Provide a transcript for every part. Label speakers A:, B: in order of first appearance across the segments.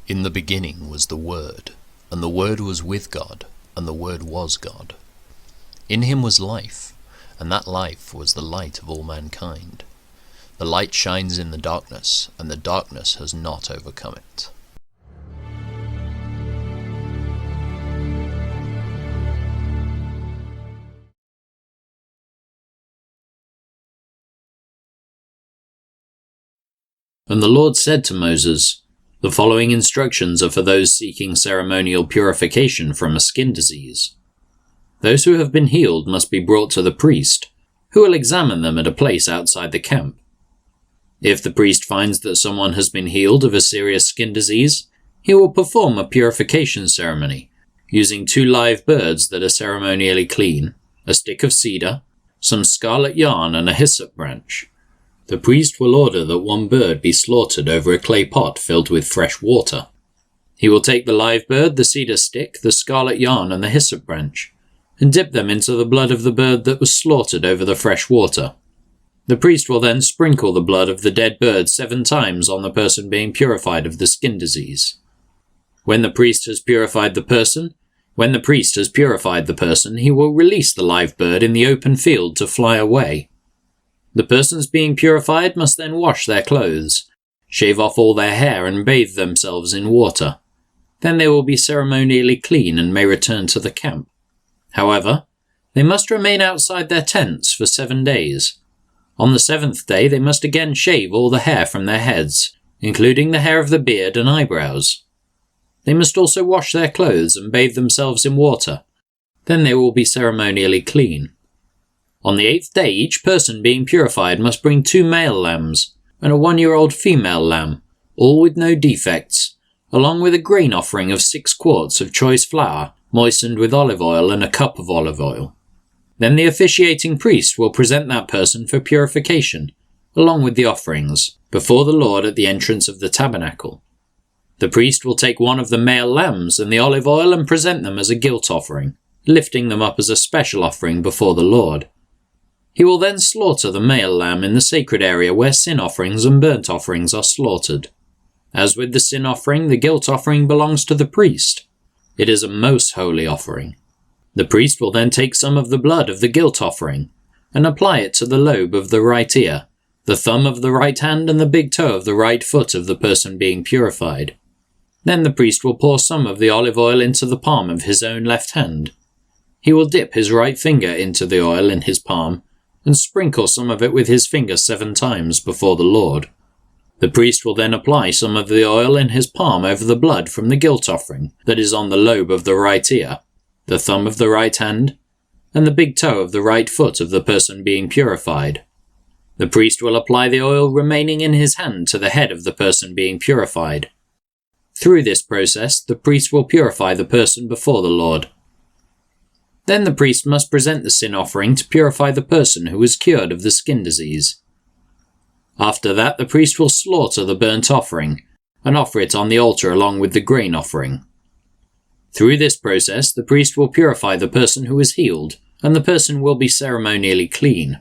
A: In the beginning was the Word, and the Word was with God, and the Word was God. In him was life, and that life was the light of all mankind. The light shines in the darkness, and the darkness has not overcome it.
B: And the Lord said to Moses, "The following instructions are for those seeking ceremonial purification from a skin disease. Those who have been healed must be brought to the priest, who will examine them at a place outside the camp. If the priest finds that someone has been healed of a serious skin disease, he will perform a purification ceremony, using 2 live birds that are ceremonially clean, a stick of cedar, some scarlet yarn, and a hyssop branch. The priest will order that 1 bird be slaughtered over a clay pot filled with fresh water. He will take the live bird, the cedar stick, the scarlet yarn, and the hyssop branch, and dip them into the blood of the bird that was slaughtered over the fresh water. The priest will then sprinkle the blood of the dead bird 7 times on the person being purified of the skin disease. When the priest has purified the person, he will release the live bird in the open field to fly away. The persons being purified must then wash their clothes, shave off all their hair, and bathe themselves in water. Then they will be ceremonially clean and may return to the camp. However, they must remain outside their tents for 7 days. On the 7th day they must again shave all the hair from their heads, including the hair of the beard and eyebrows. They must also wash their clothes and bathe themselves in water. Then they will be ceremonially clean. On the 8th day, each person being purified must bring 2 male lambs and a 1-year-old female lamb, all with no defects, along with a grain offering of 6 quarts of choice flour, moistened with olive oil, and a cup of olive oil. Then the officiating priest will present that person for purification, along with the offerings, before the Lord at the entrance of the tabernacle. The priest will take 1 of the male lambs and the olive oil and present them as a guilt offering, lifting them up as a special offering before the Lord. He will then slaughter the male lamb in the sacred area where sin offerings and burnt offerings are slaughtered. As with the sin offering, the guilt offering belongs to the priest. It is a most holy offering. The priest will then take some of the blood of the guilt offering and apply it to the lobe of the right ear, the thumb of the right hand, and the big toe of the right foot of the person being purified. Then the priest will pour some of the olive oil into the palm of his own left hand. He will dip his right finger into the oil in his palm and sprinkle some of it with his finger 7 times before the Lord. The priest will then apply some of the oil in his palm over the blood from the guilt offering that is on the lobe of the right ear, the thumb of the right hand, and the big toe of the right foot of the person being purified. The priest will apply the oil remaining in his hand to the head of the person being purified. Through this process, the priest will purify the person before the Lord. Then the priest must present the sin offering to purify the person who was cured of the skin disease. After that, the priest will slaughter the burnt offering and offer it on the altar along with the grain offering. Through this process, the priest will purify the person who is healed, and the person will be ceremonially clean.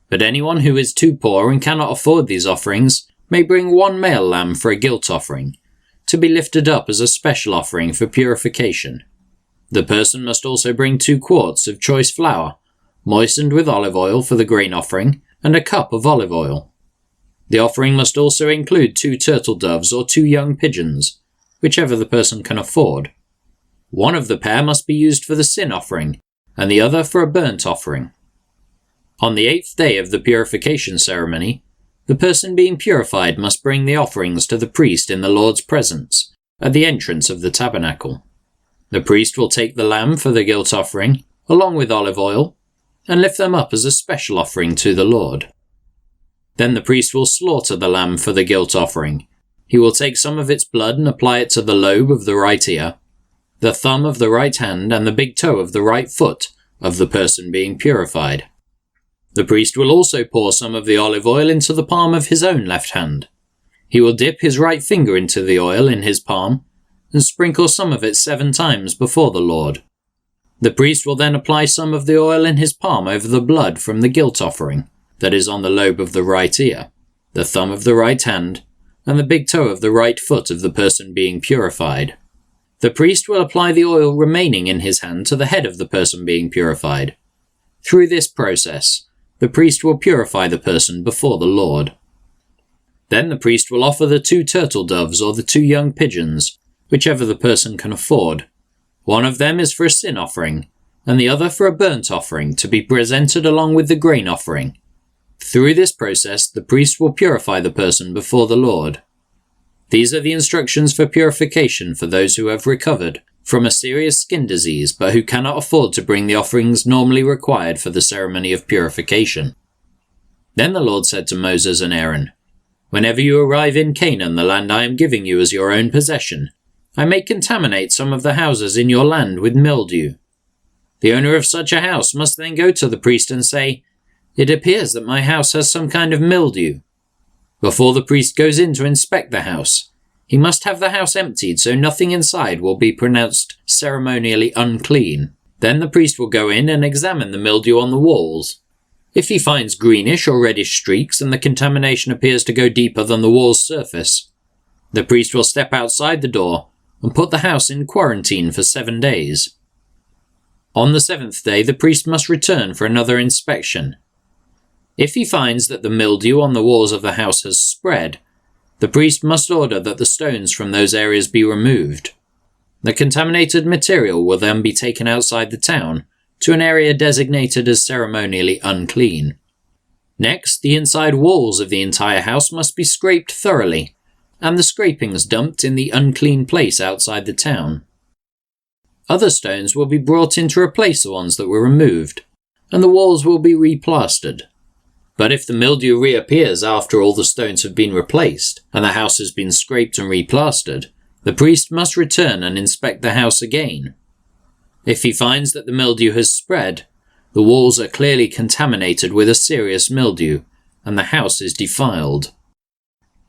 B: But anyone who is too poor and cannot afford these offerings may bring 1 male lamb for a guilt offering, to be lifted up as a special offering for purification. The person must also bring 2 quarts of choice flour, moistened with olive oil for the grain offering, and a cup of olive oil. The offering must also include 2 turtle doves or 2 young pigeons, whichever the person can afford. 1 of the pair must be used for the sin offering, and the other for a burnt offering. On the 8th day of the purification ceremony, the person being purified must bring the offerings to the priest in the Lord's presence, at the entrance of the tabernacle. The priest will take the lamb for the guilt offering, along with olive oil, and lift them up as a special offering to the Lord. Then the priest will slaughter the lamb for the guilt offering. He will take some of its blood and apply it to the lobe of the right ear, the thumb of the right hand, and the big toe of the right foot of the person being purified. The priest will also pour some of the olive oil into the palm of his own left hand. He will dip his right finger into the oil in his palm and sprinkle some of it 7 times before the Lord. The priest will then apply some of the oil in his palm over the blood from the guilt offering that is on the lobe of the right ear, the thumb of the right hand, and the big toe of the right foot of the person being purified. The priest will apply the oil remaining in his hand to the head of the person being purified. Through this process, the priest will purify the person before the Lord. Then the priest will offer the 2 turtle doves or the 2 young pigeons, whichever the person can afford. One of them is for a sin offering, and the other for a burnt offering to be presented along with the grain offering. Through this process, the priest will purify the person before the Lord. These are the instructions for purification for those who have recovered from a serious skin disease but who cannot afford to bring the offerings normally required for the ceremony of purification. Then the Lord said to Moses and Aaron, "Whenever you arrive in Canaan, the land I am giving you as your own possession, I may contaminate some of the houses in your land with mildew. The owner of such a house must then go to the priest and say, 'It appears that my house has some kind of mildew.' Before the priest goes in to inspect the house, he must have the house emptied so nothing inside will be pronounced ceremonially unclean. Then the priest will go in and examine the mildew on the walls. If he finds greenish or reddish streaks and the contamination appears to go deeper than the wall's surface, the priest will step outside the door and put the house in quarantine for 7 days. On the 7th day, the priest must return for another inspection. If he finds that the mildew on the walls of the house has spread, the priest must order that the stones from those areas be removed. The contaminated material will then be taken outside the town to an area designated as ceremonially unclean. Next, the inside walls of the entire house must be scraped thoroughly, and the scrapings dumped in the unclean place outside the town. Other stones will be brought in to replace the ones that were removed, and the walls will be replastered. But if the mildew reappears after all the stones have been replaced, and the house has been scraped and replastered, the priest must return and inspect the house again. If he finds that the mildew has spread, the walls are clearly contaminated with a serious mildew, and the house is defiled.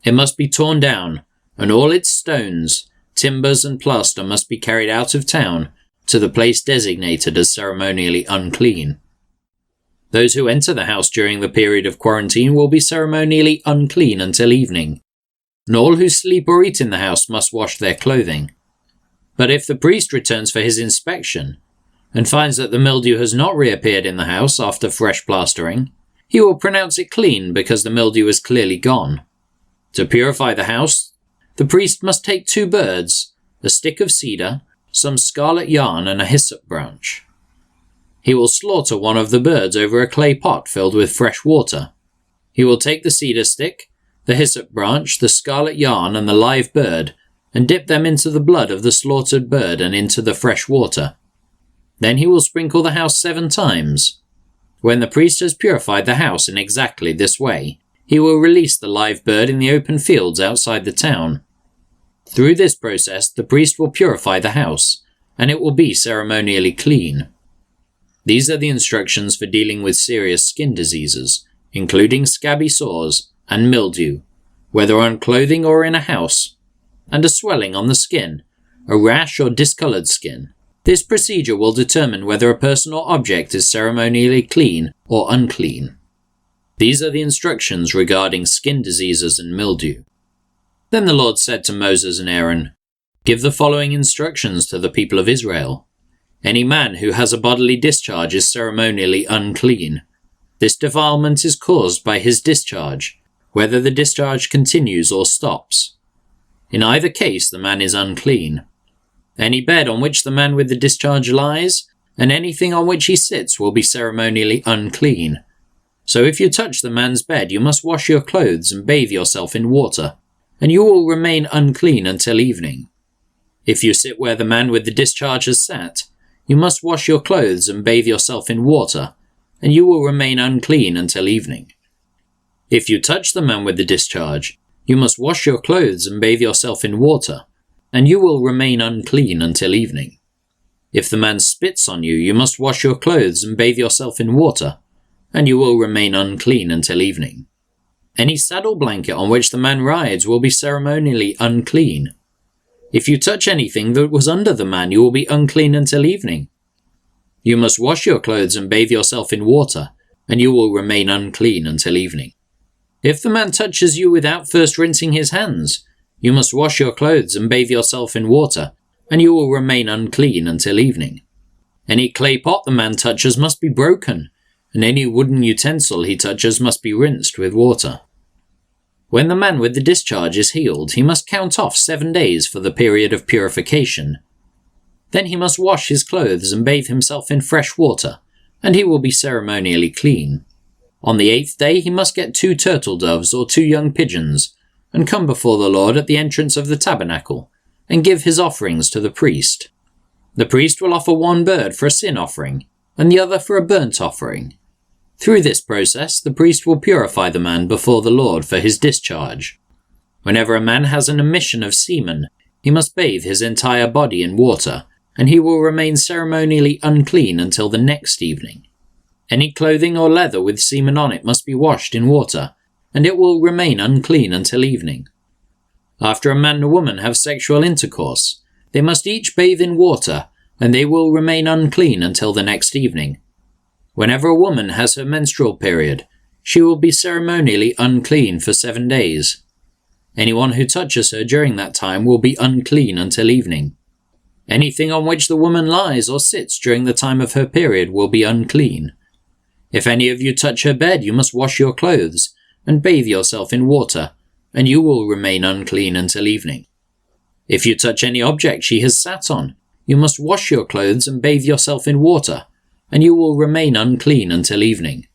B: It must be torn down, and all its stones, timbers and plaster must be carried out of town to the place designated as ceremonially unclean. Those who enter the house during the period of quarantine will be ceremonially unclean until evening, and all who sleep or eat in the house must wash their clothing. But if the priest returns for his inspection and finds that the mildew has not reappeared in the house after fresh plastering, he will pronounce it clean because the mildew is clearly gone. To purify the house, the priest must take 2 birds, a stick of cedar, some scarlet yarn and a hyssop branch. He will slaughter one of the birds over a clay pot filled with fresh water. He will take the cedar stick, the hyssop branch, the scarlet yarn and the live bird, and dip them into the blood of the slaughtered bird and into the fresh water. Then he will sprinkle the house 7 times. When the priest has purified the house in exactly this way, he will release the live bird in the open fields outside the town. Through this process, the priest will purify the house, and it will be ceremonially clean. These are the instructions for dealing with serious skin diseases, including scabby sores and mildew, whether on clothing or in a house, and a swelling on the skin, a rash or discolored skin. This procedure will determine whether a person or object is ceremonially clean or unclean. These are the instructions regarding skin diseases and mildew. Then the Lord said to Moses and Aaron, "Give the following instructions to the people of Israel. Any man who has a bodily discharge is ceremonially unclean. This defilement is caused by his discharge, whether the discharge continues or stops. In either case, the man is unclean. Any bed on which the man with the discharge lies, and anything on which he sits will be ceremonially unclean. So if you touch the man's bed, you must wash your clothes and bathe yourself in water, and you will remain unclean until evening. If you sit where the man with the discharge has sat, you must wash your clothes and bathe yourself in water, and you will remain unclean until evening. If you touch the man with the discharge, you must wash your clothes and bathe yourself in water, and you will remain unclean until evening. If the man spits on you, you must wash your clothes and bathe yourself in water, and you will remain unclean until evening. Any saddle blanket on which the man rides will be ceremonially unclean. If you touch anything that was under the man, you will be unclean until evening. You must wash your clothes and bathe yourself in water, and you will remain unclean until evening. If the man touches you without first rinsing his hands, you must wash your clothes and bathe yourself in water, and you will remain unclean until evening. Any clay pot the man touches must be broken, and any wooden utensil he touches must be rinsed with water. When the man with the discharge is healed, he must count off 7 days for the period of purification. Then he must wash his clothes and bathe himself in fresh water, and he will be ceremonially clean. On the 8th day he must get 2 turtle doves or 2 young pigeons, and come before the Lord at the entrance of the tabernacle, and give his offerings to the priest. The priest will offer one bird for a sin offering, and the other for a burnt offering. Through this process, the priest will purify the man before the Lord for his discharge. Whenever a man has an emission of semen, he must bathe his entire body in water, and he will remain ceremonially unclean until the next evening. Any clothing or leather with semen on it must be washed in water, and it will remain unclean until evening. After a man and a woman have sexual intercourse, they must each bathe in water, and they will remain unclean until the next evening. Whenever a woman has her menstrual period, she will be ceremonially unclean for 7 days. Anyone who touches her during that time will be unclean until evening. Anything on which the woman lies or sits during the time of her period will be unclean. If any of you touch her bed, you must wash your clothes and bathe yourself in water, and you will remain unclean until evening. If you touch any object she has sat on, you must wash your clothes and bathe yourself in water, and you will remain unclean until evening.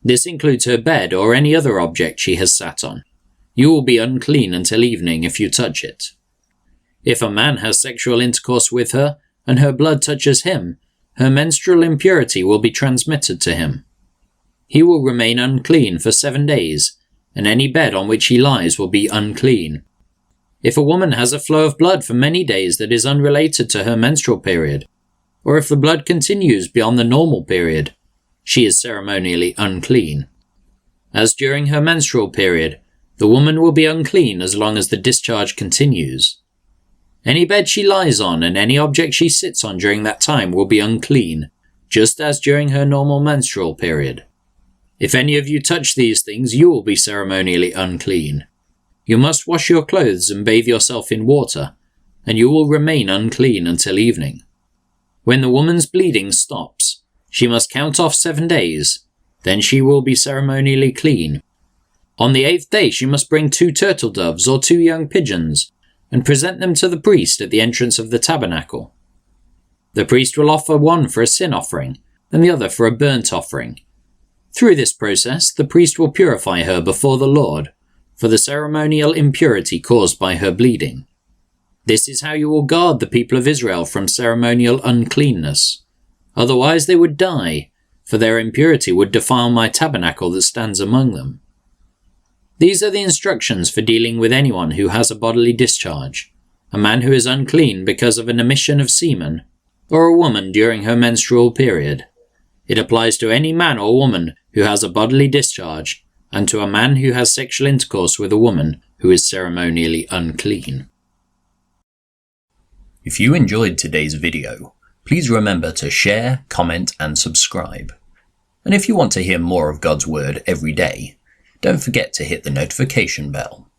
B: This includes her bed or any other object she has sat on. You will be unclean until evening if you touch it. If a man has sexual intercourse with her, and her blood touches him, her menstrual impurity will be transmitted to him. He will remain unclean for 7 days, and any bed on which he lies will be unclean. If a woman has a flow of blood for many days that is unrelated to her menstrual period, or if the blood continues beyond the normal period, she is ceremonially unclean. As during her menstrual period, the woman will be unclean as long as the discharge continues. Any bed she lies on and any object she sits on during that time will be unclean, just as during her normal menstrual period. If any of you touch these things, you will be ceremonially unclean. You must wash your clothes and bathe yourself in water, and you will remain unclean until evening. When the woman's bleeding stops, she must count off 7 days, then she will be ceremonially clean. On the 8th day she must bring 2 turtle doves or 2 young pigeons, and present them to the priest at the entrance of the tabernacle. The priest will offer one for a sin offering, and the other for a burnt offering. Through this process, the priest will purify her before the Lord for the ceremonial impurity caused by her bleeding. This is how you will guard the people of Israel from ceremonial uncleanness. Otherwise they would die, for their impurity would defile my tabernacle that stands among them. These are the instructions for dealing with anyone who has a bodily discharge, a man who is unclean because of an emission of semen, or a woman during her menstrual period. It applies to any man or woman who has a bodily discharge, and to a man who has sexual intercourse with a woman who is ceremonially unclean.
A: If you enjoyed today's video, please remember to share, comment and subscribe. And if you want to hear more of God's Word every day, don't forget to hit the notification bell.